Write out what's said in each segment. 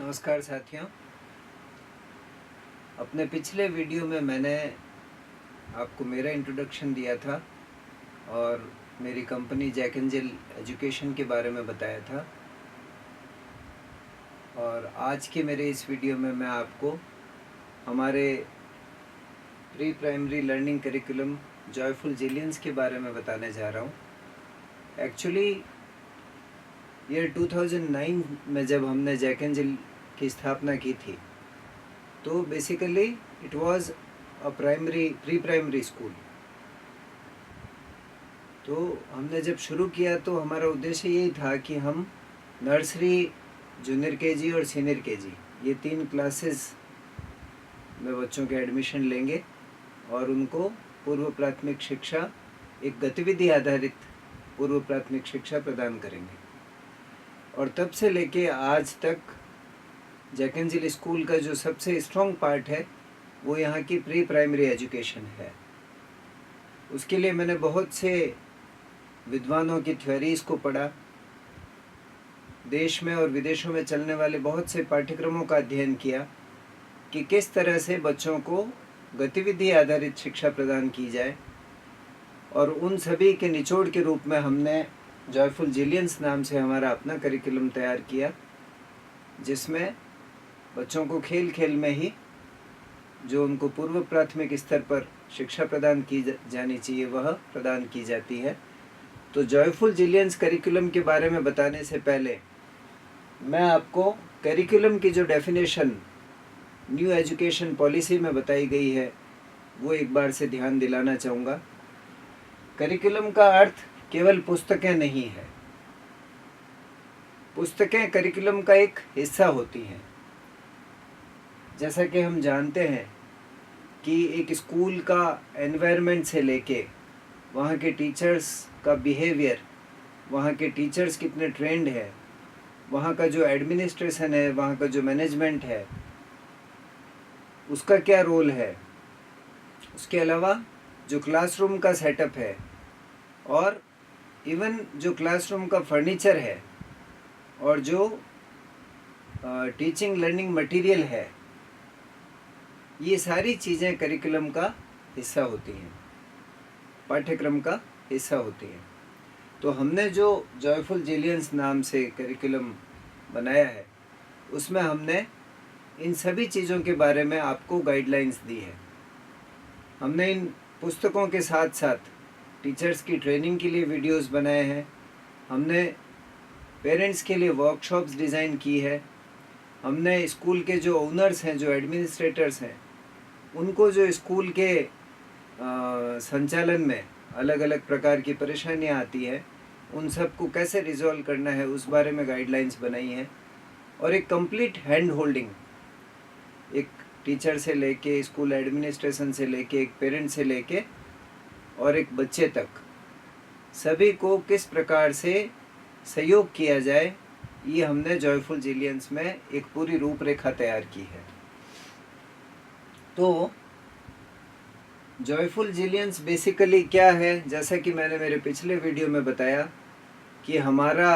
नमस्कार साथियों। अपने पिछले वीडियो में मैंने आपको मेरा इंट्रोडक्शन दिया था और मेरी कंपनी जैक एंजल एजुकेशन के बारे में बताया था। और आज के मेरे इस वीडियो में मैं आपको हमारे pre primary learning curriculum joyful zillions के बारे में बताने जा रहा हूँ। एक्चुअली ईयर 2009 में जब हमने जैक एंजल की स्थापना की थी तो basically it was a pre primary school. तो हमने जब शुरू किया तो हमारा उद्देश्य यही था कि हम नर्सरी, जूनियर केजी और सीनियर केजी ये 3 क्लासेस में बच्चों के एडमिशन लेंगे और उनको पूर्व प्राथमिक शिक्षा, एक गतिविधि आधारित पूर्व प्राथमिक शिक्षा प्रदान करेंगे। और तब से लेके आज तक जैक एंजल स्कूल का जो सबसे स्ट्रॉन्ग पार्ट है वो यहाँ की प्री प्राइमरी एजुकेशन है। उसके लिए मैंने बहुत से विद्वानों की थ्योरीज़ को पढ़ा, देश में और विदेशों में चलने वाले बहुत से पाठ्यक्रमों का अध्ययन किया कि किस तरह से बच्चों को गतिविधि आधारित शिक्षा प्रदान की जाए। और उन सभी के निचोड़ के रूप में हमने जॉयफुल जिलियंस नाम से हमारा अपना करिकुलम तैयार किया, जिसमें बच्चों को खेल खेल में ही जो उनको पूर्व प्राथमिक स्तर पर शिक्षा प्रदान की जानी चाहिए वह प्रदान की जाती है। तो जॉयफुल जिलियंस करिकुलम के बारे में बताने से पहले मैं आपको करिकुलम की जो डेफिनेशन न्यू एजुकेशन पॉलिसी में बताई गई है वो एक बार से ध्यान दिलाना चाहूँगा। करिकुलम का अर्थ केवल पुस्तकें नहीं है। पुस्तकें करिकुलम का एक हिस्सा होती हैं। जैसा कि हम जानते हैं कि एक स्कूल का एनवायरनमेंट से लेके वहाँ के टीचर्स का बिहेवियर, वहाँ के टीचर्स कितने ट्रेंड है, वहाँ का जो एडमिनिस्ट्रेशन है, वहाँ का जो मैनेजमेंट है उसका क्या रोल है, उसके अलावा जो क्लासरूम का सेटअप है और इवन जो क्लासरूम का फर्नीचर है और जो टीचिंग लर्निंग मटेरियल है, ये सारी चीज़ें करिकुलम का हिस्सा होती हैं, पाठ्यक्रम का हिस्सा होती हैं। तो हमने जो जॉयफुल जिलियंस नाम से करिकुलम बनाया है उसमें हमने इन सभी चीज़ों के बारे में आपको गाइडलाइंस दी है। हमने इन पुस्तकों के साथ साथ टीचर्स की ट्रेनिंग के लिए वीडियोस बनाए हैं। हमने पेरेंट्स के लिए वर्कशॉप्स डिज़ाइन की है। हमने स्कूल के जो ओनर्स हैं, जो एडमिनिस्ट्रेटर्स हैं, उनको जो स्कूल के संचालन में अलग अलग प्रकार की परेशानियां आती हैं उन सब को कैसे रिजॉल्व करना है उस बारे में गाइडलाइंस बनाई हैं। और एक कंप्लीट हैंड होल्डिंग, एक टीचर से लेके, स्कूल एडमिनिस्ट्रेशन से लेके, एक पेरेंट से लेके और एक बच्चे तक, सभी को किस प्रकार से सहयोग किया जाए, ये हमने जॉयफुल जिलियंस में एक पूरी रूपरेखा तैयार की है। तो जॉयफुल जिलियंस बेसिकली क्या है, जैसा कि मैंने मेरे पिछले वीडियो में बताया कि हमारा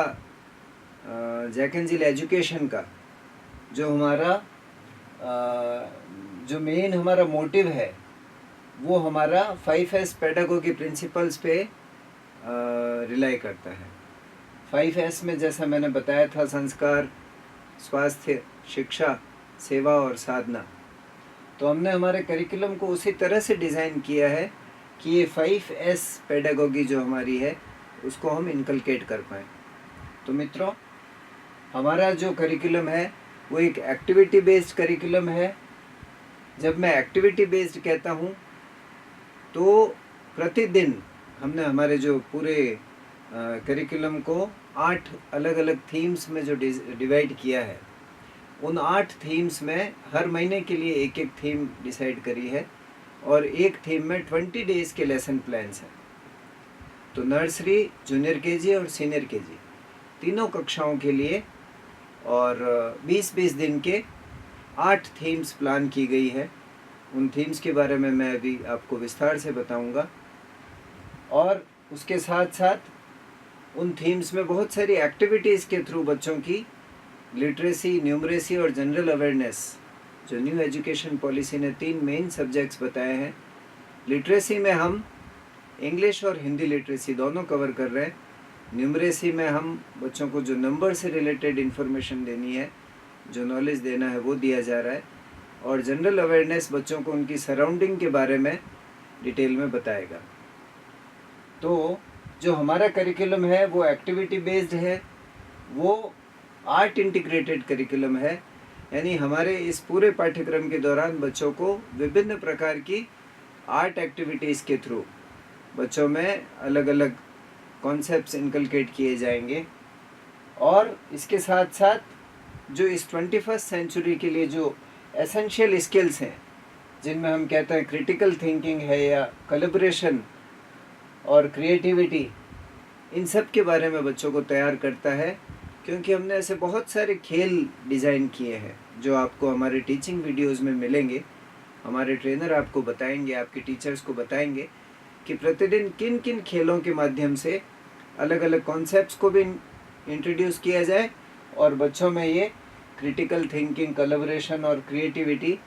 जैक एंजल एजुकेशन का जो हमारा जो मेन हमारा मोटिव है वो हमारा 5S पेडागोगी प्रिंसिपल्स पे रिलाई करता है। 5S में जैसा मैंने बताया था, संस्कार, स्वास्थ्य, शिक्षा, सेवा और साधना। तो हमने हमारे करिकुलम को उसी तरह से डिज़ाइन किया है कि ये 5S पेडागोगी जो हमारी है उसको हम इनकलकेट कर पाएँ। तो मित्रों, हमारा जो करिकुलम है वो एक एक्टिविटी बेस्ड करिकुलम है। जब मैं एक्टिविटी बेस्ड कहता हूँ तो प्रतिदिन हमने हमारे जो पूरे करिकुलम को 8 अलग अलग थीम्स में जो डिवाइड किया है, उन 8 थीम्स में हर महीने के लिए एक एक थीम डिसाइड करी है और एक थीम में 20 डेज़ के लेसन प्लान्स हैं। तो नर्सरी, जूनियर केजी और सीनियर केजी तीनों कक्षाओं के लिए और 20-20 दिन के 8 थीम्स प्लान की गई है। उन थीम्स के बारे में मैं अभी आपको विस्तार से बताऊंगा। और उसके साथ साथ उन थीम्स में बहुत सारी एक्टिविटीज़ के थ्रू बच्चों की लिटरेसी, न्यूमरेसी और जनरल अवेयरनेस, जो न्यू एजुकेशन पॉलिसी ने 3 मेन सब्जेक्ट्स बताए हैं। लिटरेसी में हम इंग्लिश और हिंदी लिटरेसी दोनों कवर कर रहे हैं। न्यूमरेसी में हम बच्चों को जो नंबर से रिलेटेड इन्फॉर्मेशन देनी है, जो नॉलेज देना है, वो दिया जा रहा है। और जनरल अवेयरनेस बच्चों को उनकी सराउंडिंग के बारे में डिटेल में बताएगा। तो जो हमारा करिकुलम है वो एक्टिविटी बेस्ड है, वो आर्ट इंटीग्रेटेड करिकुलम है। यानी हमारे इस पूरे पाठ्यक्रम के दौरान बच्चों को विभिन्न प्रकार की आर्ट एक्टिविटीज़ के थ्रू बच्चों में अलग अलग कॉन्सेप्ट्स इनकलकेट किए जाएंगे। और इसके साथ साथ जो इस 21st सेंचुरी के लिए जो एसेंशियल स्किल्स हैं, जिनमें हम कहते हैं क्रिटिकल थिंकिंग है या कोलैबोरेशन और क्रिएटिविटी, इन सब के बारे में बच्चों को तैयार करता है। क्योंकि हमने ऐसे बहुत सारे खेल डिज़ाइन किए हैं जो आपको हमारे टीचिंग वीडियोस में मिलेंगे। हमारे ट्रेनर आपको बताएंगे, आपके टीचर्स को बताएंगे कि प्रतिदिन किन किन खेलों के माध्यम से अलग अलग कॉन्सेप्ट्स को भी इंट्रोड्यूस किया जाए और बच्चों में ये क्रिटिकल थिंकिंग, कोलैबोरेशन और क्रिएटिविटी,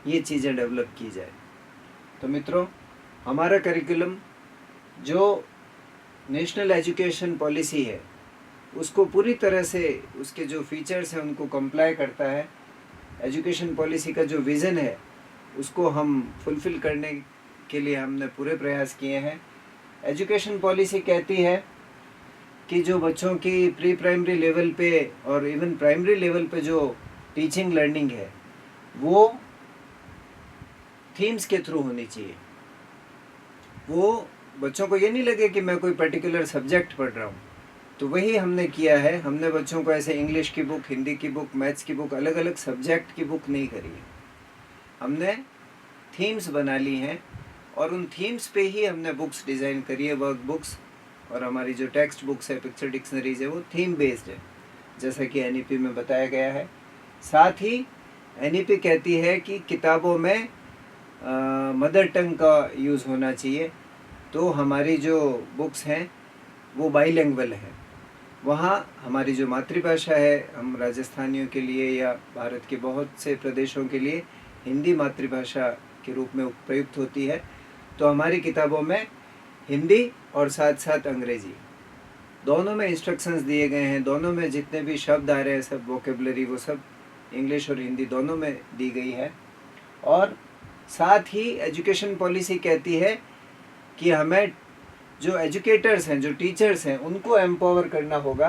ये चीज़ें डेवलप की जाए। तो मित्रों, हमारा करिकुलम जो नेशनल एजुकेशन पॉलिसी है उसको पूरी तरह से, उसके जो फीचर्स हैं उनको कंप्लाई करता है। एजुकेशन पॉलिसी का जो विज़न है उसको हम फुलफ़िल करने के लिए हमने पूरे प्रयास किए हैं। एजुकेशन पॉलिसी कहती है कि जो बच्चों की प्री प्राइमरी लेवल पे और इवन प्राइमरी लेवल पे जो टीचिंग लर्निंग है वो थीम्स के थ्रू होनी चाहिए। वो बच्चों को ये नहीं लगे कि मैं कोई पर्टिकुलर सब्जेक्ट पढ़ रहा हूँ। तो वही हमने किया है। हमने बच्चों को ऐसे इंग्लिश की बुक, हिंदी की बुक, मैथ्स की बुक, अलग अलग सब्जेक्ट की बुक नहीं करी है। हमने थीम्स बना ली हैं और उन थीम्स पे ही हमने बुक्स डिज़ाइन करी है, वर्क बुक्स। और हमारी जो टेक्स्ट बुक्स है, पिक्चर डिक्शनरीज है, वो थीम बेस्ड है, जैसा कि एनईपी में बताया गया है। साथ ही एनईपी कहती है कि किताबों में मदर टंग का यूज़ होना चाहिए। तो हमारी जो बुक्स हैं वो बाईलिंगुअल है। वहाँ हमारी जो मातृभाषा है, हम राजस्थानियों के लिए या भारत के बहुत से प्रदेशों के लिए हिंदी मातृभाषा के रूप में प्रयुक्त होती है। तो हमारी किताबों में हिंदी और साथ साथ अंग्रेज़ी दोनों में इंस्ट्रक्शंस दिए गए हैं। दोनों में जितने भी शब्द आ रहे हैं, सब वोकेबलरी, वो सब इंग्लिश और हिंदी दोनों में दी गई है। और साथ ही एजुकेशन पॉलिसी कहती है कि हमें जो एजुकेटर्स हैं, जो टीचर्स हैं, उनको एम्पावर करना होगा।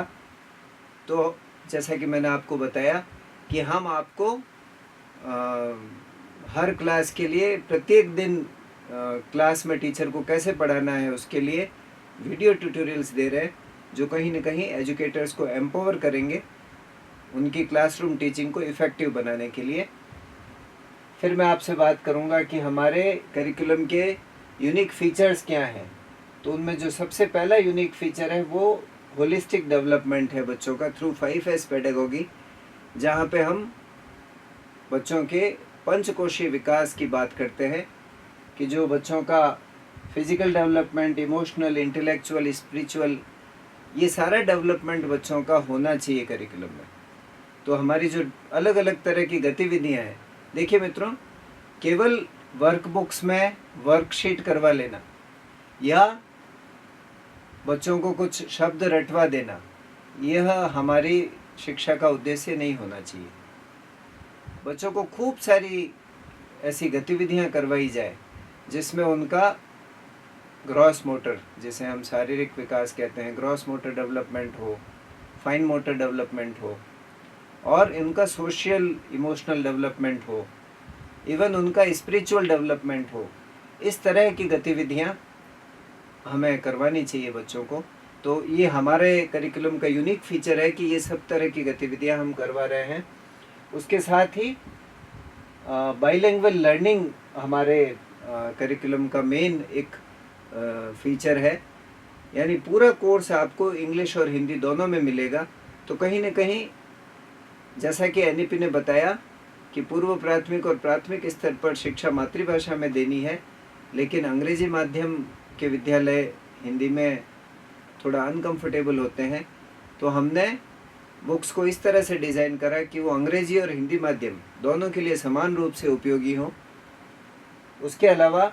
तो जैसा कि मैंने आपको बताया कि हम आपको हर क्लास के लिए प्रत्येक दिन क्लास में टीचर को कैसे पढ़ाना है उसके लिए वीडियो ट्यूटोरियल्स दे रहे हैं, जो कहीं ना कहीं एजुकेटर्स को एम्पावर करेंगे उनकी क्लासरूम टीचिंग को इफ़ेक्टिव बनाने के लिए। फिर मैं आपसे बात करूंगा कि हमारे करिकुलम के यूनिक फीचर्स क्या हैं। तो उनमें जो सबसे पहला यूनिक फीचर है वो होलिस्टिक डेवलपमेंट है बच्चों का थ्रू 5S पेडागोगी, जहाँ पे हम बच्चों के पंचकोशीय विकास की बात करते हैं कि जो बच्चों का physical development, emotional, intellectual, spiritual, ये सारा डेवलपमेंट बच्चों का होना चाहिए करिकुलम में। तो हमारी जो अलग अलग तरह की गतिविधियाँ हैं, देखिए मित्रों, केवल वर्कबुक्स में वर्कशीट करवा लेना या बच्चों को कुछ शब्द रटवा देना, यह हमारी शिक्षा का उद्देश्य नहीं होना चाहिए। बच्चों को खूब सारी ऐसी गतिविधियां करवाई जाए जिसमें उनका ग्रॉस मोटर, जिसे हम शारीरिक विकास कहते हैं, ग्रॉस मोटर डेवलपमेंट हो, फाइन मोटर डेवलपमेंट हो, और उनका सोशल इमोशनल डेवलपमेंट हो, इवन उनका स्पिरिचुअल डेवलपमेंट हो। इस तरह की गतिविधियां हमें करवानी चाहिए बच्चों को। तो ये हमारे करिकुलम का यूनिक फीचर है कि ये सब तरह की गतिविधियां हम करवा रहे हैं। उसके साथ ही बाइलिंगुअल लर्निंग हमारे करिकुलम का मेन एक फीचर है। यानी पूरा कोर्स आपको इंग्लिश और हिंदी दोनों में मिलेगा। तो कहीं ना कहीं जैसा कि एनईपी ने बताया कि पूर्व प्राथमिक और प्राथमिक स्तर पर शिक्षा मातृभाषा में देनी है, लेकिन अंग्रेजी माध्यम के विद्यालय हिंदी में थोड़ा अनकंफर्टेबल होते हैं। तो हमने बुक्स को इस तरह से डिज़ाइन करा कि वो अंग्रेजी और हिंदी माध्यम दोनों के लिए समान रूप से उपयोगी हो। उसके अलावा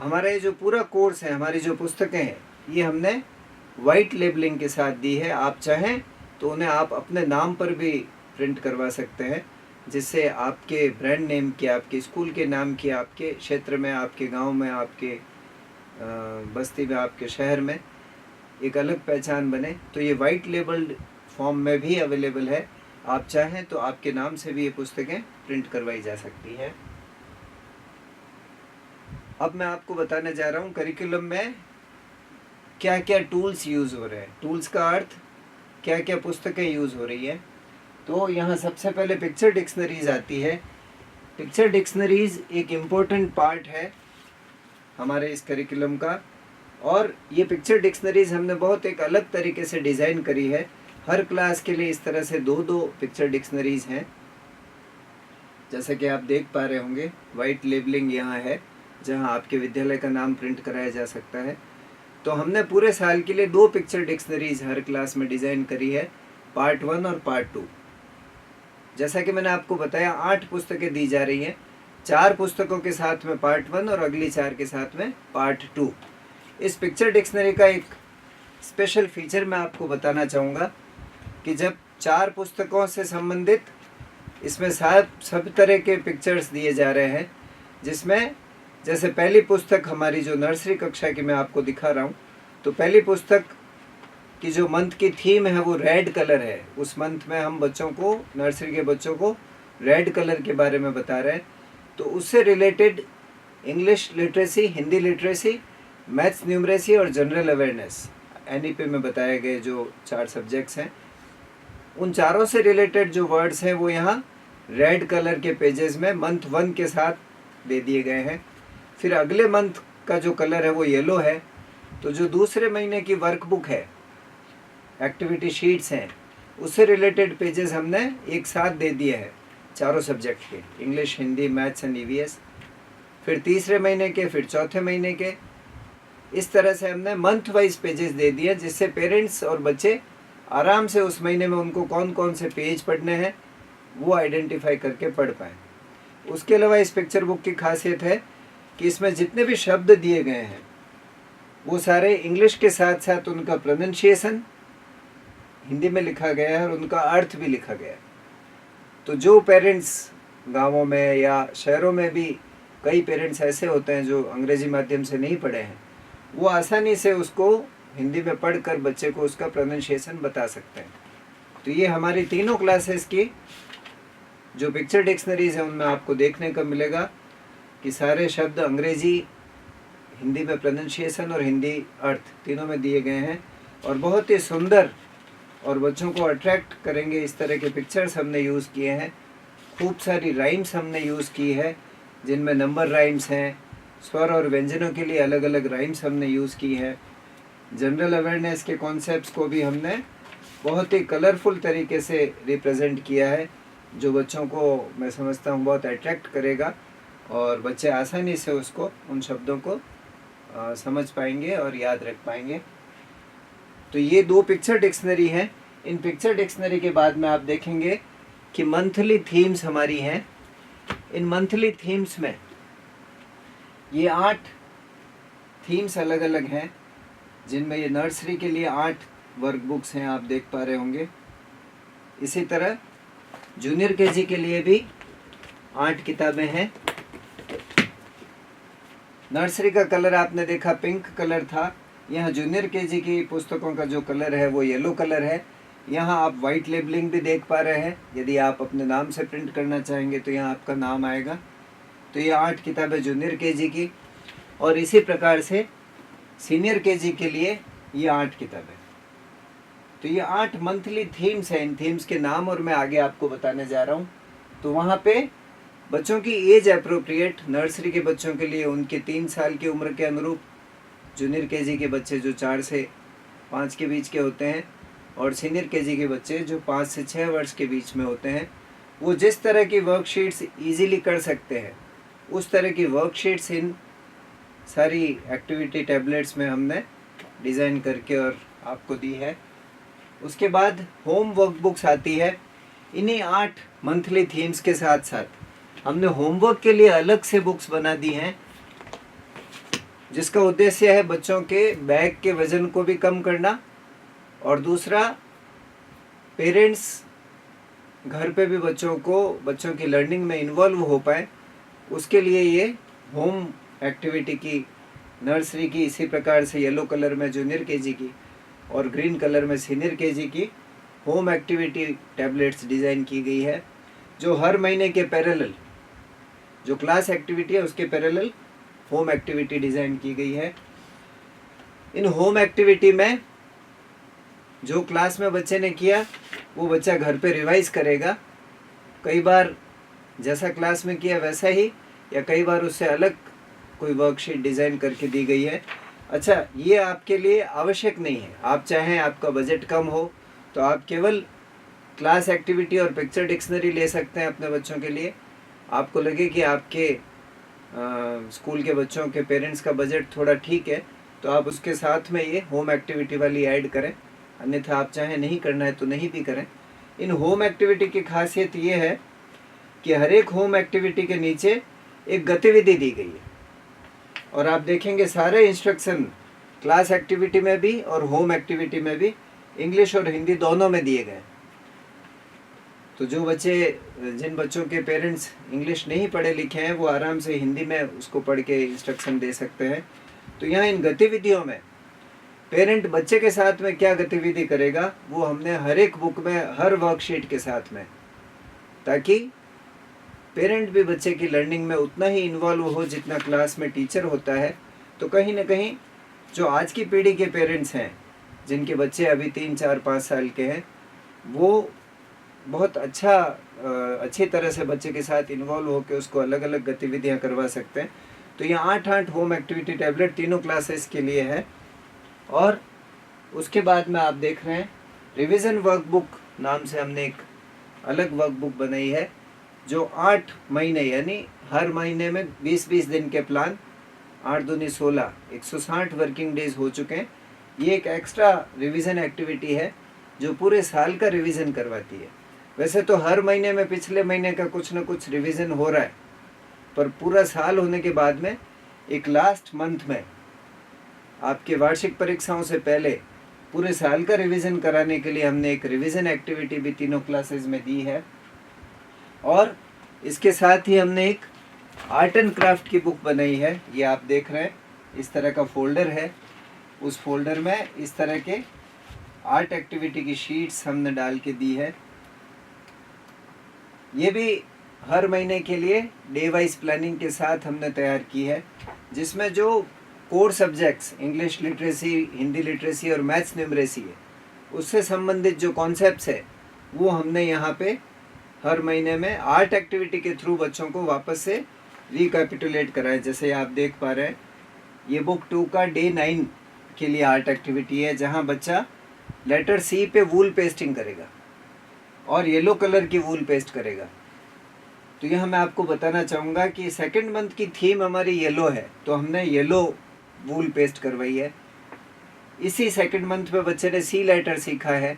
हमारा ये जो पूरा कोर्स है, हमारी जो पुस्तकें हैं, ये हमने वाइट लेबलिंग के साथ दी है। आप चाहें तो उन्हें आप अपने नाम पर भी प्रिंट करवा सकते हैं, जिससे आपके ब्रांड नेम की, आपके स्कूल के नाम की, आपके क्षेत्र में, आपके गांव में, आपके बस्ती में, आपके शहर में एक अलग पहचान बने। तो ये वाइट लेबल्ड फॉर्म में भी अवेलेबल है। आप चाहें तो आपके नाम से भी ये पुस्तकें प्रिंट करवाई जा सकती हैं। अब मैं आपको बताने जा रहा हूँ करिकुलम में क्या क्या टूल्स यूज़ हो रहे हैं। टूल्स का अर्थ क्या क्या पुस्तकें यूज़ हो रही है। तो यहाँ सबसे पहले पिक्चर डिक्शनरीज आती है। पिक्चर डिक्शनरीज एक इम्पोर्टेंट पार्ट है हमारे इस करिकुलम का, और ये पिक्चर डिक्शनरीज हमने बहुत एक अलग तरीके से डिज़ाइन करी है। हर क्लास के लिए इस तरह से दो दो पिक्चर डिक्शनरीज हैं, जैसा कि आप देख पा रहे होंगे। वाइट लेबलिंग यहाँ है जहाँ आपके विद्यालय का नाम प्रिंट कराया जा सकता है। तो हमने पूरे साल के लिए दो पिक्चर डिक्शनरीज हर क्लास में डिज़ाइन करी है, पार्ट 1 और पार्ट 2। जैसा कि मैंने आपको बताया 8 पुस्तकें दी जा रही हैं, 4 पुस्तकों के साथ में पार्ट 1 और अगली 4 के साथ में पार्ट 2। इस पिक्चर डिक्शनरी का एक स्पेशल फीचर मैं आपको बताना चाहूँगा कि जब 4 पुस्तकों से संबंधित इसमें सब तरह के पिक्चर्स दिए जा रहे हैं, जिसमें जैसे पहली पुस्तक हमारी जो नर्सरी कक्षा की मैं आपको दिखा रहा हूँ, तो पहली पुस्तक की जो मंथ की थीम है वो रेड कलर है। उस मंथ में हम बच्चों को, नर्सरी के बच्चों को रेड कलर के बारे में बता रहे हैं। तो उससे related English literacy, Hindi literacy, maths numeracy और जनरल अवेयरनेस NEP में बताए गए जो 4 सब्जेक्ट्स हैं, उन चारों से रिलेटेड जो वर्ड्स हैं वो यहाँ रेड कलर के पेजेस में मंथ 1 के साथ दे दिए गए हैं। फिर अगले मंथ का जो कलर है वो येलो है। तो जो दूसरे महीने की वर्कबुक है, एक्टिविटी शीट्स हैं, उससे रिलेटेड पेजेस हमने एक साथ दे दिए हैं चारों सब्जेक्ट के, English, Hindi, maths and EVS। फिर तीसरे महीने के, फिर चौथे महीने के, इस तरह से हमने मंथ वाइज पेजेस दे दिए, जिससे पेरेंट्स और बच्चे आराम से उस महीने में उनको कौन कौन से पेज पढ़ने हैं वो आइडेंटिफाई करके पढ़ पाएँ। उसके अलावा इस पिक्चर बुक की खासियत है कि इसमें जितने भी शब्द दिए गए हैं वो सारे इंग्लिश के साथ साथ उनका प्रोनंसिएशन हिंदी में लिखा गया है और उनका अर्थ भी लिखा गया है। तो जो पेरेंट्स गांवों में या शहरों में भी, कई पेरेंट्स ऐसे होते हैं जो अंग्रेजी माध्यम से नहीं पढ़े हैं, वो आसानी से उसको हिंदी में पढ़कर बच्चे को उसका प्रोनंसिएशन बता सकते हैं। तो ये हमारी तीनों क्लासेस की जो पिक्चर डिक्शनरीज हैं उनमें आपको देखने को मिलेगा कि सारे शब्द अंग्रेजी, हिंदी में प्रोनंसिएशन और हिंदी अर्थ तीनों में दिए गए हैं, और बहुत ही सुंदर और बच्चों को अट्रैक्ट करेंगे इस तरह के पिक्चर्स हमने यूज़ किए हैं। खूब सारी राइम्स हमने यूज़ की है, जिनमें नंबर राइम्स हैं, स्वर और व्यंजनों के लिए अलग अलग राइम्स हमने यूज़ की है। जनरल अवेयरनेस के कॉन्सेप्ट्स को भी हमने बहुत ही कलरफुल तरीके से रिप्रेजेंट किया है, जो बच्चों को मैं समझता हूँ बहुत अट्रैक्ट करेगा, और बच्चे आसानी से उसको, उन शब्दों को समझ पाएंगे और याद रख पाएंगे। तो ये 2 पिक्चर डिक्शनरी हैं। इन पिक्चर डिक्शनरी के बाद में आप देखेंगे कि मंथली थीम्स हमारी हैं। इन मंथली थीम्स में ये 8 थीम्स अलग अलग हैं, जिनमें ये नर्सरी के लिए 8 वर्कबुक्स हैं, आप देख पा रहे होंगे। इसी तरह जूनियर KG के लिए भी 8 किताबें हैं। नर्सरी का कलर आपने देखा पिंक कलर था, यहाँ जूनियर KG की पुस्तकों का जो कलर है वो येलो कलर है। यहाँ आप वाइट लेबलिंग भी देख पा रहे हैं। यदि आप अपने नाम से प्रिंट करना चाहेंगे तो यहाँ आपका नाम आएगा। तो ये 8 किताबें जूनियर KG की, और इसी प्रकार से सीनियर KG के लिए ये 8 किताबें। तो ये 8 मंथली थीम्स हैं। इन थीम्स के नाम और मैं आगे आपको बताने जा रहा हूँ। तो वहाँ पे बच्चों की एज अप्रोप्रिएट, नर्सरी के बच्चों के लिए उनके 3 साल की उम्र के अनुरूप, जूनियर KG के बच्चे जो 4 से 5 के बीच के होते हैं, और सीनियर KG के बच्चे जो 5 से 6 वर्ष के बीच में होते हैं, वो जिस तरह की वर्कशीट्स ईजीली कर सकते हैं उस तरह की वर्कशीट्स इन सारी एक्टिविटी टैबलेट्स में हमने डिज़ाइन करके और आपको दी है। उसके बाद होम वर्कबुक्स आती है। इन्हीं 8 मंथली थीम्स के साथ साथ हमने होमवर्क के लिए अलग से बुक्स बना दी हैं, जिसका उद्देश्य है बच्चों के बैग के वज़न को भी कम करना, और दूसरा पेरेंट्स घर पे भी बच्चों की लर्निंग में इन्वॉल्व हो पाए, उसके लिए ये होम एक्टिविटी की नर्सरी की, इसी प्रकार से येलो कलर में जूनियर केजी की और ग्रीन कलर में सीनियर केजी की होम एक्टिविटी टैबलेट्स डिज़ाइन की गई है, जो हर महीने के पैरेलल जो क्लास एक्टिविटी है उसके पैरेलल होम एक्टिविटी डिज़ाइन की गई है। इन होम एक्टिविटी में जो क्लास में बच्चे ने किया वो बच्चा घर पे रिवाइज करेगा, कई बार जैसा क्लास में किया वैसा ही, या कई बार उससे अलग कोई वर्कशीट डिज़ाइन करके दी गई है। अच्छा, ये आपके लिए आवश्यक नहीं है। आप चाहें, आपका बजट कम हो तो आप केवल क्लास एक्टिविटी और पिक्चर डिक्शनरी ले सकते हैं अपने बच्चों के लिए। आपको लगे कि आपके स्कूल के बच्चों के पेरेंट्स का बजट थोड़ा ठीक है तो आप उसके साथ में ये होम एक्टिविटी वाली ऐड करें, अन्यथा आप चाहें नहीं करना है तो नहीं भी करें। इन होम एक्टिविटी की खासियत ये है कि हर एक होम एक्टिविटी के नीचे एक गतिविधि दी गई है, और आप देखेंगे सारे इंस्ट्रक्शन क्लास एक्टिविटी में भी और होम एक्टिविटी में भी इंग्लिश और हिंदी दोनों में दिए गए। तो जिन बच्चों के पेरेंट्स इंग्लिश नहीं पढ़े लिखे हैं वो आराम से हिंदी में उसको पढ़ के इंस्ट्रक्शन दे सकते हैं। तो यहाँ इन गतिविधियों में पेरेंट बच्चे के साथ में क्या गतिविधि करेगा वो हमने हर एक बुक में, हर वर्कशीट के साथ में, ताकि पेरेंट भी बच्चे की लर्निंग में उतना ही इन्वॉल्व हो जितना क्लास में टीचर होता है। तो कहीं ना कहीं जो आज की पीढ़ी के पेरेंट्स हैं जिनके बच्चे अभी 3, 4, 5 साल के हैं, वो बहुत अच्छी तरह से बच्चे के साथ इन्वॉल्व होकर उसको अलग अलग गतिविधियां करवा सकते हैं। तो ये 8 होम एक्टिविटी टैबलेट तीनों क्लासेस के लिए है। और उसके बाद में आप देख रहे हैं रिवीजन वर्कबुक नाम से हमने एक अलग वर्कबुक बनाई है, जो 8 महीने यानी हर महीने में 20-20 दिन के प्लान, 8 दूनी 16, 160 वर्किंग डेज हो चुके हैं। ये एक एक्स्ट्रा रिवीजन एक्टिविटी है जो पूरे साल का रिवीजन करवाती है। वैसे तो हर महीने में पिछले महीने का कुछ न कुछ रिवीजन हो रहा है, पर पूरा साल होने के बाद में एक लास्ट मंथ में आपके वार्षिक परीक्षाओं से पहले पूरे साल का रिवीजन कराने के लिए हमने एक रिवीजन एक्टिविटी भी तीनों क्लासेस में दी है। और इसके साथ ही हमने एक आर्ट एंड क्राफ्ट की बुक बनाई है। ये आप देख रहे हैं, इस तरह का फोल्डर है। उस फोल्डर में इस तरह के आर्ट एक्टिविटी की शीट्स हमने डाल के दी है। ये भी हर महीने के लिए डे वाइज प्लानिंग के साथ हमने तैयार की है, जिसमें जो core subjects English literacy, Hindi literacy और मैथ्स न्यूमरेसी है, उससे संबंधित जो कॉन्सेप्ट्स है वो हमने यहाँ पे हर महीने में आर्ट एक्टिविटी के थ्रू बच्चों को वापस से रिकैपिटुलेट कराए। जैसे आप देख पा रहे हैं, ये बुक 2 का डे 9 के लिए आर्ट एक्टिविटी है, जहाँ बच्चा लेटर सी पे वूल पेस्टिंग करेगा और येलो कलर की वूल पेस्ट करेगा। तो यह मैं आपको बताना चाहूँगा कि सेकंड मंथ की थीम हमारी येलो है, तो हमने येलो वूल पेस्ट करवाई है। इसी सेकंड मंथ पे बच्चे ने सी लेटर सीखा है,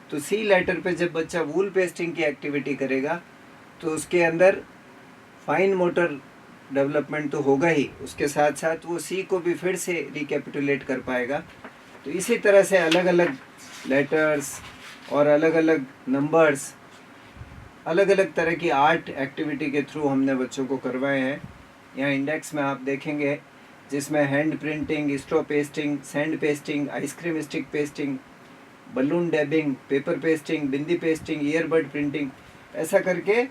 तो सी लेटर पे जब बच्चा वूल पेस्टिंग की एक्टिविटी करेगा तो उसके अंदर फाइन मोटर डेवलपमेंट तो होगा ही, उसके साथ साथ वो सी को भी फिर से रिकैपिटुलेट कर पाएगा। तो इसी तरह से अलग अलग लेटर्स और अलग अलग नंबर्स, अलग अलग तरह की आर्ट एक्टिविटी के थ्रू हमने बच्चों को करवाए हैं। यहाँ इंडेक्स में आप देखेंगे जिसमें hand printing, straw pasting, sand pasting, ice cream stick pasting, balloon dabbing, paper pasting, bindi pasting, earbud printing, ऐसा करके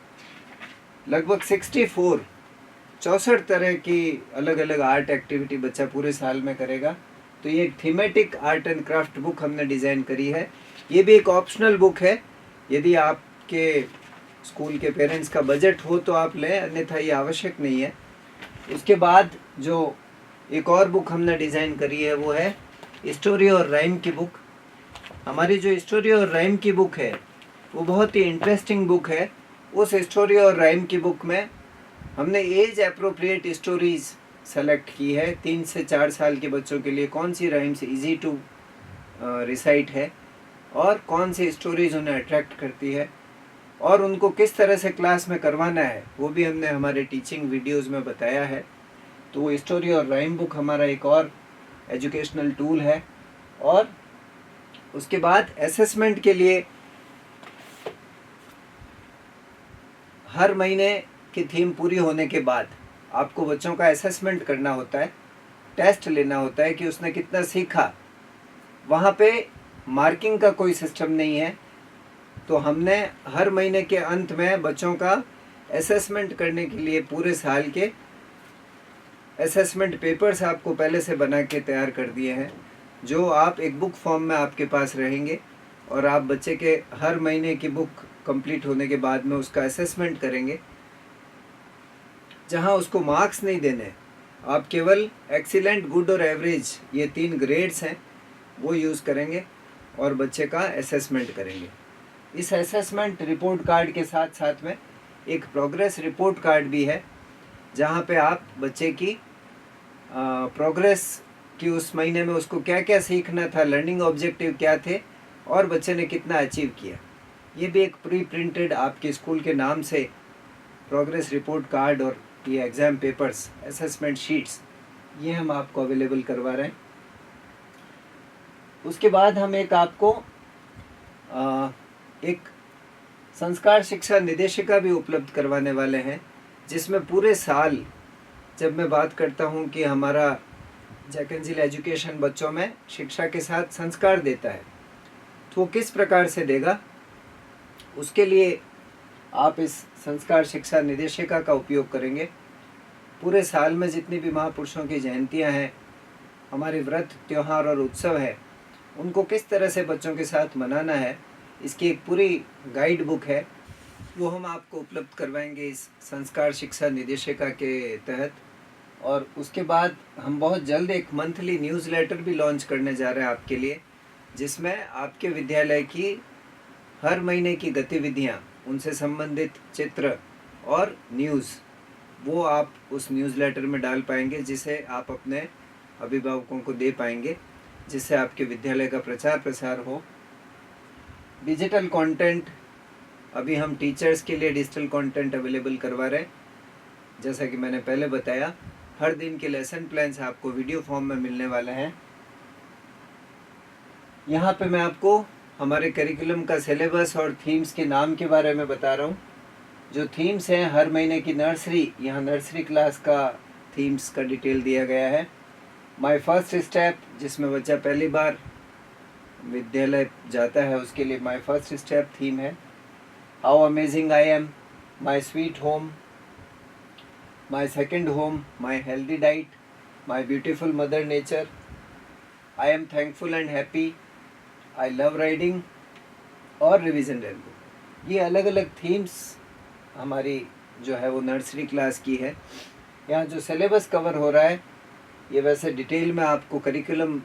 लगभग 64 तरह की अलग अलग आर्ट एक्टिविटी बच्चा पूरे साल में करेगा। तो ये एक thematic art and craft book हमने डिज़ाइन करी है। ये भी एक ऑप्शनल बुक है, यदि आपके स्कूल के पेरेंट्स का बजट हो तो आप लें, अन्यथा ये आवश्यक नहीं है। उसके बाद जो एक और बुक हमने डिज़ाइन करी है वो है स्टोरी और राइम की बुक। हमारी जो स्टोरी और राइम की बुक है वो बहुत ही इंटरेस्टिंग बुक है। उस स्टोरी और राइम की बुक में हमने एज अप्रोप्रिएट स्टोरीज सेलेक्ट की है। 3 से 4 साल के बच्चों के लिए कौन सी राइम्स इजी टू रिसाइट है, और कौन सी स्टोरीज उन्हें अट्रैक्ट करती है और उनको किस तरह से क्लास में करवाना है, वो भी हमने हमारे टीचिंग वीडियोस में बताया है। तो वो स्टोरी और राइम बुक हमारा एक और एजुकेशनल टूल है। और उसके बाद असेसमेंट के लिए हर महीने की थीम पूरी होने के बाद आपको बच्चों का असेसमेंट करना होता है, टेस्ट लेना होता है कि उसने कितना सीखा। वहाँ पे मार्किंग का कोई सिस्टम नहीं है, तो हमने हर महीने के अंत में बच्चों का असेसमेंट करने के लिए पूरे साल के असेसमेंट पेपर्स आपको पहले से बना के तैयार कर दिए हैं, जो आप एक बुक फॉर्म में आपके पास रहेंगे और आप बच्चे के हर महीने की बुक कंप्लीट होने के बाद में उसका असेसमेंट करेंगे, जहां उसको मार्क्स नहीं देने, आप केवल एक्सीलेंट, गुड और एवरेज, ये 3 ग्रेड्स हैं, वो यूज़ करेंगे और बच्चे का असेसमेंट करेंगे। इस असेसमेंट रिपोर्ट कार्ड के साथ साथ में एक प्रोग्रेस रिपोर्ट कार्ड भी है, जहाँ पे आप बच्चे की प्रोग्रेस कि उस महीने में उसको क्या क्या सीखना था, लर्निंग ऑब्जेक्टिव क्या थे और बच्चे ने कितना अचीव किया। ये भी एक प्री प्रिंटेड आपके स्कूल के नाम से प्रोग्रेस रिपोर्ट कार्ड और ये एग्ज़ाम पेपर्स, असेसमेंट शीट्स, ये हम आपको अवेलेबल करवा रहे हैं। उसके बाद हम एक आपको एक संस्कार शिक्षा निदेशिका भी उपलब्ध करवाने वाले हैं, जिसमें पूरे साल, जब मैं बात करता हूँ कि हमारा जैक एंड जिल एजुकेशन बच्चों में शिक्षा के साथ संस्कार देता है, तो वो किस प्रकार से देगा, उसके लिए आप इस संस्कार शिक्षा निदेशिका का उपयोग करेंगे। पूरे साल में जितनी भी महापुरुषों की जयंतियाँ हैं, हमारे व्रत, त्यौहार और उत्सव है, उनको किस तरह से बच्चों के साथ मनाना है, इसकी एक पूरी गाइड बुक है, वो हम आपको उपलब्ध करवाएंगे इस संस्कार शिक्षा निदेशिका के तहत। और उसके बाद हम बहुत जल्द एक मंथली न्यूज़लेटर भी लॉन्च करने जा रहे हैं आपके लिए, जिसमें आपके विद्यालय की हर महीने की गतिविधियाँ, उनसे संबंधित चित्र और न्यूज़, वो आप उस न्यूज़लेटर में डाल पाएंगे, जिसे आप अपने अभिभावकों को दे पाएंगे, जिससे आपके विद्यालय का प्रचार प्रसार हो। डिजिटल कंटेंट, अभी हम टीचर्स के लिए डिजिटल कंटेंट अवेलेबल करवा रहे हैं। जैसा कि मैंने पहले बताया, हर दिन के लेसन प्लान्स आपको वीडियो फॉर्म में मिलने वाले हैं। यहाँ पे मैं आपको हमारे करिकुलम का सिलेबस और थीम्स के नाम के बारे में बता रहा हूँ। जो थीम्स हैं, हर महीने की नर्सरी, यहाँ नर्सरी क्लास का थीम्स का डिटेल दिया गया है। माय फर्स्ट स्टेप, जिसमें बच्चा पहली बार विद्यालय जाता है, उसके लिए माय फर्स्ट स्टेप थीम है। How amazing I am, my sweet home, my second home, my healthy diet, my beautiful mother nature, I am thankful and happy, I love riding और रिवीजन रेनबो। ये अलग अलग themes हमारी जो है वो nursery class की है। यहाँ जो सिलेबस कवर हो रहा है, ये वैसे डिटेल में आपको करिकुलम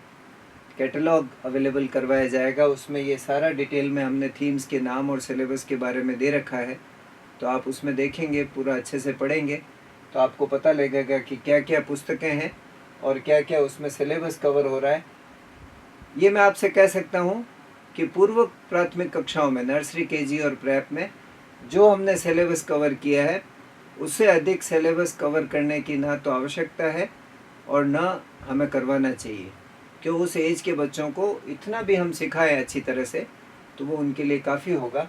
कैटलॉग अवेलेबल करवाया जाएगा, उसमें ये सारा डिटेल में हमने थीम्स के नाम और सिलेबस के बारे में दे रखा है। तो आप उसमें देखेंगे, पूरा अच्छे से पढ़ेंगे, तो आपको पता लगेगा कि क्या क्या पुस्तकें हैं और क्या क्या उसमें सिलेबस कवर हो रहा है। ये मैं आपसे कह सकता हूँ कि पूर्व प्राथमिक कक्षाओं में, नर्सरी, केजी और प्रेप में जो हमने सिलेबस कवर किया है, उससे अधिक सिलेबस कवर करने की ना तो आवश्यकता है और ना हमें करवाना चाहिए, क्यों उस एज के बच्चों को इतना भी हम सिखाएं अच्छी तरह से, तो वो उनके लिए काफ़ी होगा।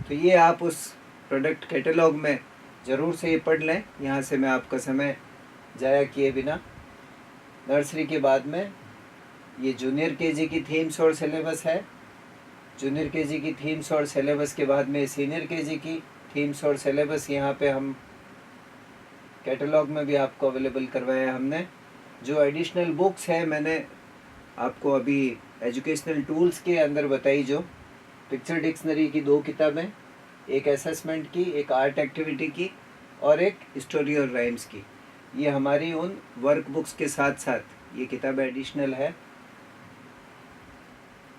तो ये आप उस प्रोडक्ट कैटलॉग में ज़रूर से ये पढ़ लें। यहाँ से मैं आपका समय ज़ाया किए बिना, नर्सरी के बाद में ये जूनियर केजी की थीम्स और सिलेबस है, जूनियर केजी की थीम्स और सिलेबस के बाद में सीनियर केजी की थीम्स और सिलेबस यहाँ पे हम कैटलॉग में भी आपको अवेलेबल करवाया है हमने। जो एडिशनल बुक्स है, मैंने आपको अभी एजुकेशनल टूल्स के अंदर बताई, जो पिक्चर डिक्शनरी की 2 किताबें, एक असेसमेंट की, एक आर्ट एक्टिविटी की और एक स्टोरी और राइम्स की, ये हमारी उन वर्क बुक्स के साथ साथ ये किताब एडिशनल है।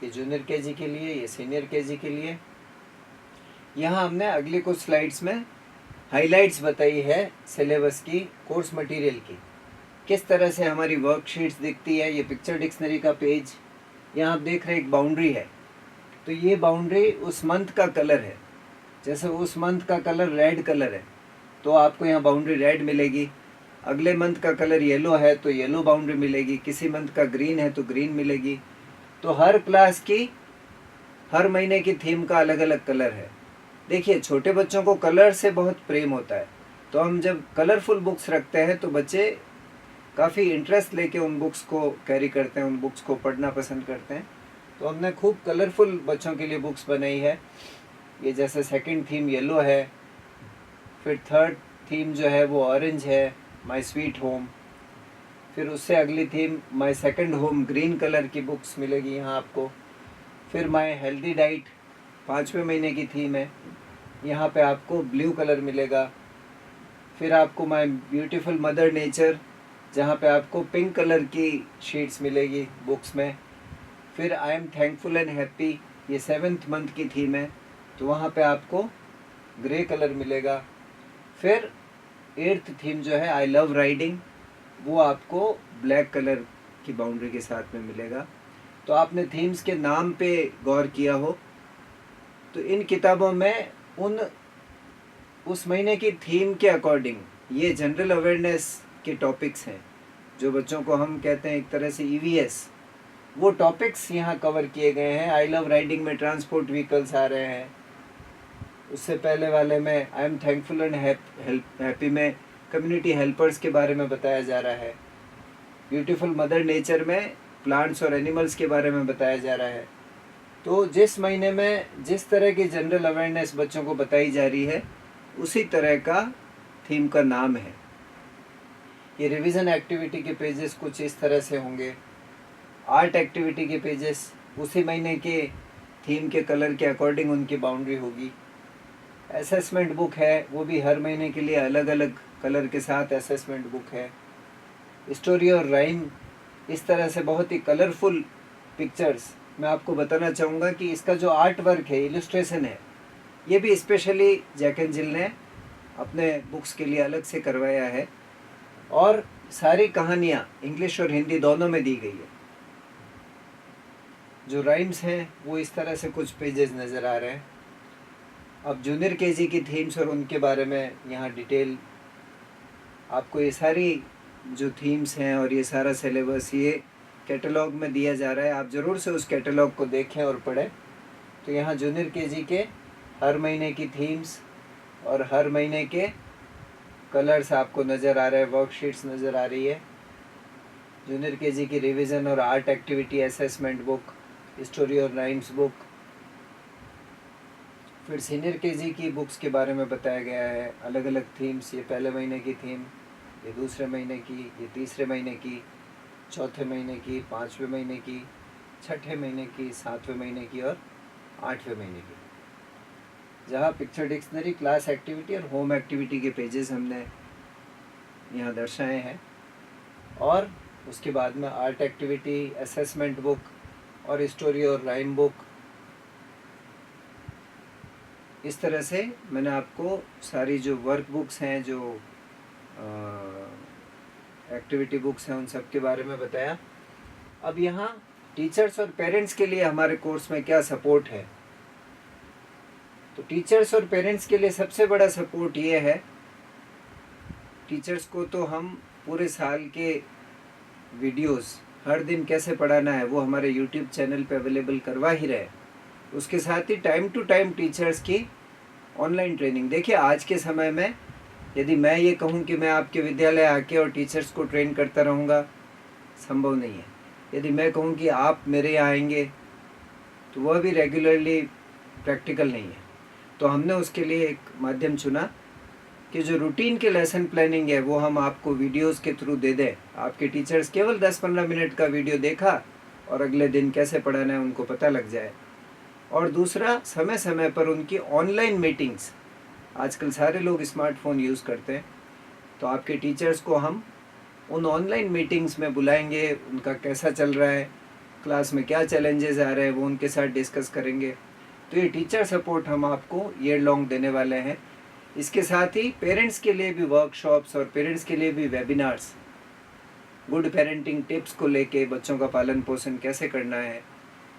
ये जूनियर केजी के लिए, ये सीनियर केजी के लिए। यहाँ हमने अगले कुछ स्लाइड्स में हाइलाइट्स बताई है सिलेबस की, कोर्स मटेरियल की, किस तरह से हमारी वर्कशीट्स दिखती है। ये पिक्चर डिक्शनरी का पेज, यहाँ आप देख रहे हैं एक बाउंड्री है, तो ये बाउंड्री उस मंथ का कलर है। जैसे उस मंथ का कलर रेड कलर है तो आपको यहाँ बाउंड्री रेड मिलेगी। अगले मंथ का कलर येलो है तो येलो बाउंड्री मिलेगी। किसी मंथ का ग्रीन है तो ग्रीन मिलेगी। तो हर क्लास की हर महीने की थीम का अलग अलग कलर है। देखिए, छोटे बच्चों को कलर से बहुत प्रेम होता है, तो हम जब कलरफुल बुक्स रखते हैं तो बच्चे काफ़ी इंटरेस्ट लेके उन बुक्स को कैरी करते हैं, उन बुक्स को पढ़ना पसंद करते हैं। तो हमने खूब कलरफुल बच्चों के लिए बुक्स बनाई है। ये जैसे सेकंड थीम येलो है, फिर थर्ड थीम जो है वो ऑरेंज है, माय स्वीट होम। फिर उससे अगली theme my second home, green colour की बुक्स मिलेगी यहाँ आपको। फिर माय हेल्दी डाइट 5वें महीने की थीम है, यहाँ पे आपको ब्लू कलर मिलेगा। फिर आपको माय ब्यूटीफुल मदर नेचर, जहाँ पे आपको पिंक कलर की शीट्स मिलेगी बुक्स में। फिर I am thankful and happy, ये 7th मंथ की थीम है, तो वहाँ पे आपको ग्रे कलर मिलेगा। फिर 8th थीम जो है आई लव राइडिंग, वो आपको ब्लैक कलर की बाउंड्री के साथ में मिलेगा। तो आपने थीम्स के नाम पे गौर किया हो तो इन किताबों में उस महीने की थीम के अकॉर्डिंग ये जनरल अवेयरनेस के टॉपिक्स हैं, जो बच्चों को हम कहते हैं एक तरह से EVS, वो टॉपिक्स यहाँ कवर किए गए हैं। आई लव राइडिंग में ट्रांसपोर्ट व्हीकल्स आ रहे हैं। उससे पहले वाले में I am thankful and happy में कम्युनिटी हेल्पर्स के बारे में बताया जा रहा है। ब्यूटीफुल मदर नेचर में प्लांट्स और एनिमल्स के बारे में बताया जा रहा है। तो जिस महीने में जिस तरह की जनरल अवेयरनेस बच्चों को बताई जा रही है उसी तरह का थीम का नाम है। ये रिवीजन एक्टिविटी के पेजेस कुछ इस तरह से होंगे। आर्ट एक्टिविटी के पेजेस उसी महीने के थीम के कलर के अकॉर्डिंग उनकी बाउंड्री होगी। असेसमेंट बुक है, वो भी हर महीने के लिए अलग अलग कलर के साथ असेसमेंट बुक है। स्टोरी और राइम, इस तरह से बहुत ही कलरफुल पिक्चर्स। मैं आपको बताना चाहूँगा कि इसका जो आर्ट वर्क है, इलस्ट्रेशन है, ये भी स्पेशली जैक एंड जिल ने अपने बुक्स के लिए अलग से करवाया है। और सारी कहानियाँ इंग्लिश और हिंदी दोनों में दी गई है। जो राइम्स हैं वो इस तरह से कुछ पेजेस नज़र आ रहे हैं। अब जूनियर KG की थीम्स और उनके बारे में यहाँ डिटेल आपको, ये सारी जो थीम्स हैं और ये सारा सिलेबस ये कैटलॉग में दिया जा रहा है। आप ज़रूर से उस कैटलॉग को देखें और पढ़ें। तो यहाँ जूनियर KG के हर महीने की थीम्स और हर महीने के कलर्स आपको नज़र आ रहे हैं, वर्कशीट्स नज़र आ रही है। जूनियर KG की रिवीजन और art activity assessment book, story और राइम्स बुक। फिर सीनियर KG की बुक्स के बारे में बताया गया है, अलग अलग थीम्स। ये पहले महीने की थीम, ये दूसरे महीने की, ये तीसरे महीने की, चौथे महीने की, 5वें महीने की, छठे महीने की, 7वें महीने की और 8वें महीने की। जहाँ पिक्चर डिक्शनरी, क्लास एक्टिविटी और होम एक्टिविटी के पेजेस हमने यहाँ दर्शाए हैं। और उसके बाद में आर्ट एक्टिविटी, असेसमेंट बुक और स्टोरी और राइम बुक। इस तरह से मैंने आपको सारी जो वर्क बुक्स हैं, जो एक्टिविटी बुक्स हैं, उन सब के बारे में बताया। अब यहाँ टीचर्स और पेरेंट्स के लिए हमारे कोर्स में क्या सपोर्ट है। तो टीचर्स और पेरेंट्स के लिए सबसे बड़ा सपोर्ट ये है, टीचर्स को तो हम पूरे साल के वीडियोस हर दिन कैसे पढ़ाना है वो हमारे यूट्यूब चैनल पे अवेलेबल करवा ही रहे। उसके साथ ही टाइम टू टाइम टीचर्स की ऑनलाइन ट्रेनिंग। देखिए, आज के समय में यदि मैं ये कहूँ कि मैं आपके विद्यालय आके और टीचर्स को ट्रेन करता रहूँगा, संभव नहीं है। यदि मैं कहूँ कि आप मेरे यहाँ आएंगे तो वह भी रेगुलरली प्रैक्टिकल नहीं है। तो हमने उसके लिए एक माध्यम चुना कि जो रूटीन के लेसन प्लानिंग है वो हम आपको वीडियोस के थ्रू दे दें। आपके टीचर्स केवल 10-15 मिनट का वीडियो देखा और अगले दिन कैसे पढ़ाना है उनको पता लग जाए। और दूसरा, समय समय पर उनकी ऑनलाइन मीटिंग्स। आजकल सारे लोग स्मार्टफोन यूज़ करते हैं, तो आपके टीचर्स को हम उन ऑनलाइन मीटिंग्स में बुलाएंगे। उनका कैसा चल रहा है, क्लास में क्या चैलेंजेस आ रहे हैं, वो उनके साथ डिस्कस करेंगे। तो ये टीचर सपोर्ट हम आपको ईयर लॉन्ग देने वाले हैं। इसके साथ ही पेरेंट्स के लिए भी वर्कशॉप्स और पेरेंट्स के लिए भी वेबिनार्स, गुड पेरेंटिंग टिप्स को लेके बच्चों का पालन पोषण कैसे करना है,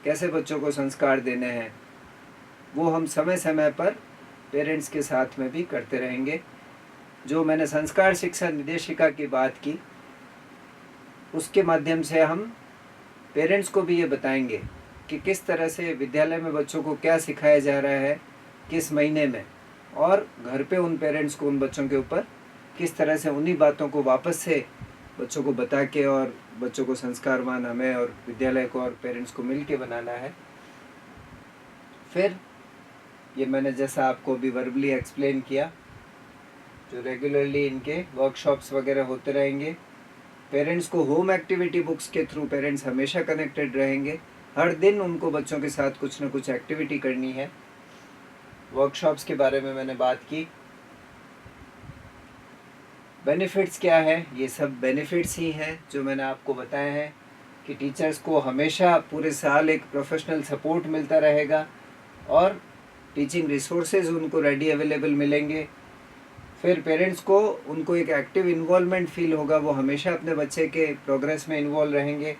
कैसे बच्चों को संस्कार देने हैं, वो हम समय समय पर पेरेंट्स के साथ में भी करते रहेंगे। जो मैंने संस्कार शिक्षा निर्देशिका की बात की, उसके माध्यम से हम पेरेंट्स को भी ये बताएंगे कि किस तरह से विद्यालय में बच्चों को क्या सिखाया जा रहा है, किस महीने में, और घर पे उन पेरेंट्स को उन बच्चों के ऊपर किस तरह से उन्हीं बातों को वापस से बच्चों को बता के और बच्चों को संस्कारवान हमें और विद्यालय को और पेरेंट्स को मिल के बनाना है। फिर ये मैंने जैसा आपको भी वर्बली एक्सप्लेन किया, जो रेगुलरली इनके वर्कशॉप्स वगैरह होते रहेंगे। पेरेंट्स को होम एक्टिविटी बुक्स के थ्रू पेरेंट्स हमेशा कनेक्टेड रहेंगे। हर दिन उनको बच्चों के साथ कुछ ना कुछ एक्टिविटी करनी है। वर्कशॉप्स के बारे में मैंने बात की। बेनिफिट्स क्या है, ये सब बेनिफिट्स ही हैं जो मैंने आपको बताए हैं कि टीचर्स को हमेशा पूरे साल एक प्रोफेशनल सपोर्ट मिलता रहेगा और टीचिंग रिसोर्सेज उनको रेडी अवेलेबल मिलेंगे। फिर पेरेंट्स को उनको एक एक्टिव इन्वॉल्वमेंट फील होगा, वो हमेशा अपने बच्चे के प्रोग्रेस में इन्वॉल्व रहेंगे।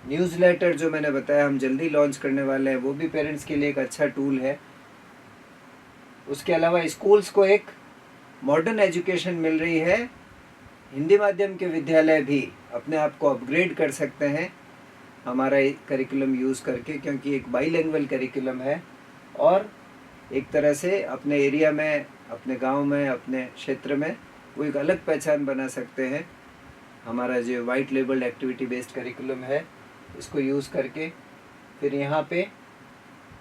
न्यूज़लेटर जो मैंने बताया हम जल्दी लॉन्च करने वाले हैं, वो भी पेरेंट्स के लिए एक अच्छा टूल है। उसके अलावा स्कूल्स को एक मॉडर्न एजुकेशन मिल रही है। हिंदी माध्यम के विद्यालय भी अपने आप को अपग्रेड कर सकते हैं हमारा करिकुलम यूज़ करके, क्योंकि एक बाईलिंगुअल करिकुलम है और एक तरह से अपने एरिया में, अपने गांव में, अपने क्षेत्र में वो एक अलग पहचान बना सकते हैं। हमारा जो white labelled activity based curriculum है, इसको यूज़ करके। फिर यहाँ पे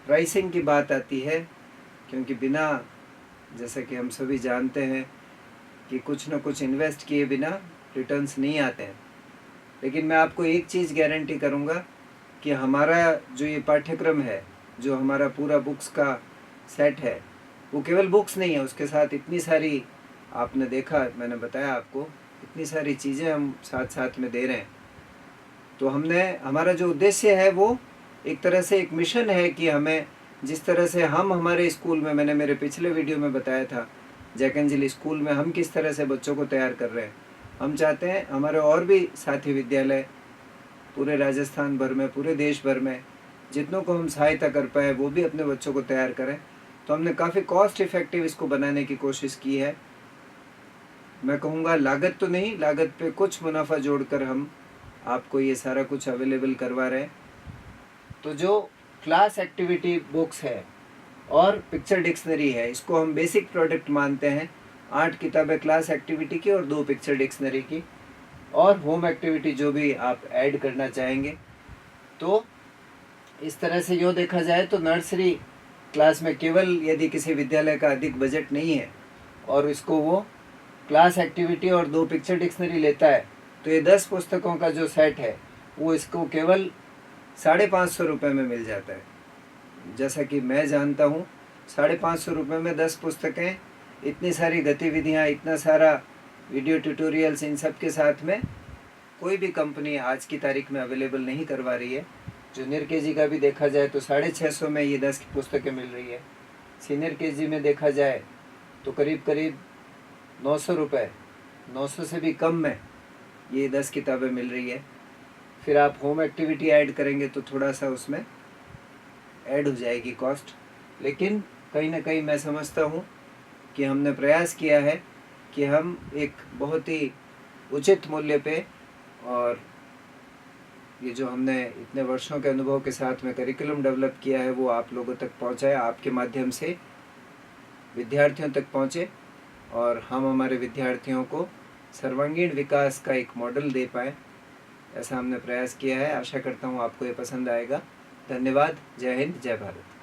प्राइसिंग की बात आती है, क्योंकि बिना, जैसा कि हम सभी जानते हैं कि कुछ ना कुछ इन्वेस्ट किए बिना रिटर्न्स नहीं आते हैं। लेकिन मैं आपको एक चीज़ गारंटी करूँगा कि हमारा जो ये पाठ्यक्रम है, जो हमारा पूरा बुक्स का सेट है, वो केवल बुक्स नहीं है, उसके साथ इतनी सारी, आपने देखा, मैंने बताया आपको, इतनी सारी चीज़ें हम साथ साथ में दे रहे हैं। तो हमारा जो उद्देश्य है वो एक तरह से एक मिशन है कि हमें, जिस तरह से हम हमारे स्कूल में, मैंने मेरे पिछले वीडियो में बताया था जैक एंजिल स्कूल में हम किस तरह से बच्चों को तैयार कर रहे हैं। हम चाहते हैं हमारे और भी साथी विद्यालय पूरे राजस्थान भर में, पूरे देश भर में, जितनों को हम सहायता कर पाए वो भी अपने बच्चों को तैयार करें। तो हमने काफ़ी कॉस्ट इफ़ेक्टिव इसको बनाने की कोशिश की है। मैं कहूँगा लागत तो नहीं, लागत पे कुछ मुनाफा जोड़कर हम आपको ये सारा कुछ अवेलेबल करवा रहे हैं। तो जो क्लास एक्टिविटी बुक्स है और पिक्चर डिक्शनरी है, इसको हम बेसिक प्रोडक्ट मानते हैं। 8 किताबें क्लास एक्टिविटी की और 2 पिक्चर डिक्शनरी की, और होम एक्टिविटी जो भी आप ऐड करना चाहेंगे। तो इस तरह से जो देखा जाए तो नर्सरी क्लास में केवल यदि किसी विद्यालय का अधिक बजट नहीं है और इसको वो क्लास एक्टिविटी और 2 पिक्चर डिक्शनरी लेता है, तो ये 10 पुस्तकों का जो सेट है वो इसको केवल 550 रुपये में मिल जाता है। जैसा कि मैं जानता हूँ 550 रुपये में 10 पुस्तकें, इतनी सारी गतिविधियाँ, इतना सारा वीडियो ट्यूटोरियल्स, इन सब के साथ में कोई भी कंपनी आज की तारीख में अवेलेबल नहीं करवा रही है। जूनियर केजी का भी देखा जाए तो 650 में ये 10 पुस्तकें मिल रही है। सीनियर केजी में देखा जाए तो करीब करीब 900 रुपये, 900 से भी कम में ये 10 किताबें मिल रही है। फिर आप होम एक्टिविटी ऐड करेंगे तो थोड़ा सा उसमें ऐड हो जाएगी कॉस्ट, लेकिन कहीं ना कहीं मैं समझता हूँ कि हमने प्रयास किया है कि हम एक बहुत ही उचित मूल्य पे, और ये जो हमने इतने वर्षों के अनुभव के साथ में करिकुलम डेवलप किया है वो आप लोगों तक पहुँचाए, आपके माध्यम से विद्यार्थियों तक पहुँचे, और हम हमारे विद्यार्थियों को सर्वांगीण विकास का एक मॉडल दे पाए, ऐसा हमने प्रयास किया है। आशा करता हूँ आपको ये पसंद आएगा। धन्यवाद। जय हिंद, जय भारत।